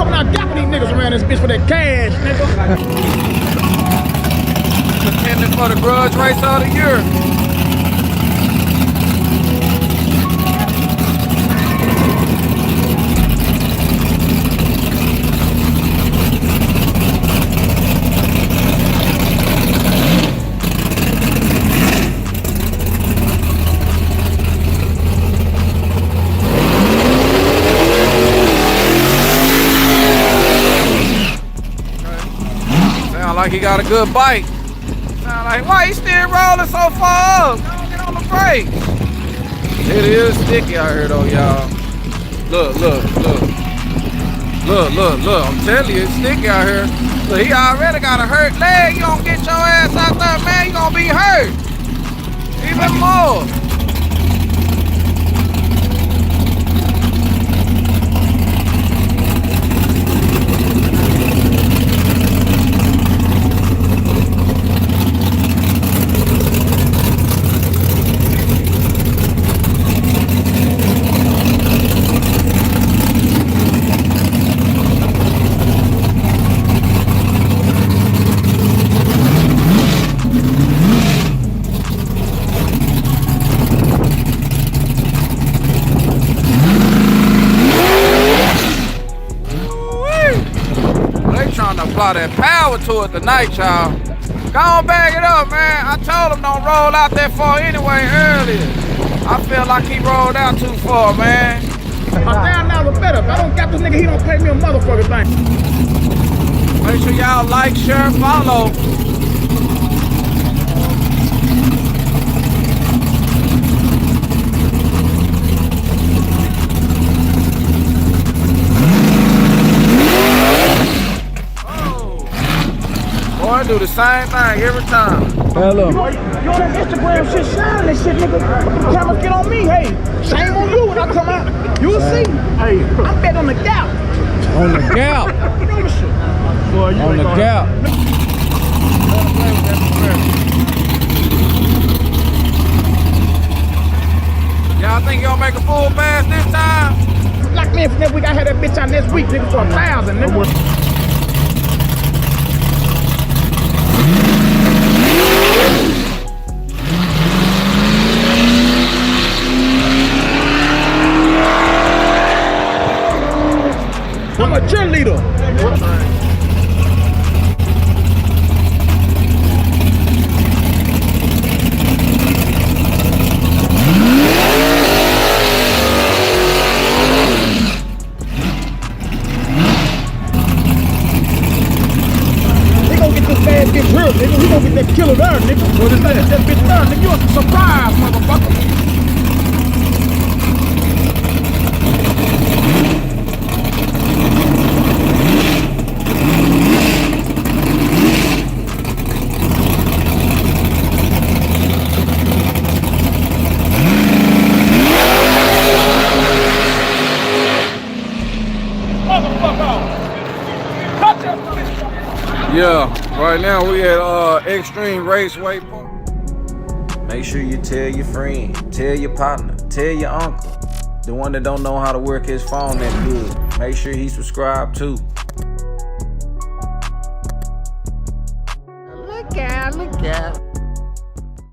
coming out gapping these niggas around this bitch for that cash, nigga. Contending for the grudge race of the year. Like he got a good bite. Sound like, why he still rolling so far up? Don't get on the brakes. It is sticky out here though, y'all. Look. Look. I'm telling you, it's sticky out here. Look, he already got a hurt leg. You don't get your ass out there, man, you gonna be hurt. Even more. Apply that power to it tonight, y'all. Go on, bag it up, man. I told him don't roll out that far anyway earlier. I feel like he rolled out too far, man. I'm down now the better. If I don't got this nigga, he don't pay me a motherfucking thing. Make sure y'all like, share, follow. I do the same thing every time. Hello. You on that Instagram shit, shine that shit, nigga. The camera get on me, hey. Shame on you when I come out. You'll see. Hey, I'm bet on the gap. On the gap. You know this shit. Boy, you on the gap. Y'all think y'all make a full pass this time? Like me, for next week, I had that bitch out next week, nigga, for 1,000, nigga. I'm a cheerleader. He gonna get this bad bitch hurt, nigga. He gonna get that killer there, nigga. So this that bitch there, nigga. You a surprise, motherfucker. Yeah, right now we at Extreme Raceway. Make sure you tell your friend, tell your partner, tell your uncle, the one that don't know how to work his phone that good. Make sure he subscribed too. Look out, look out.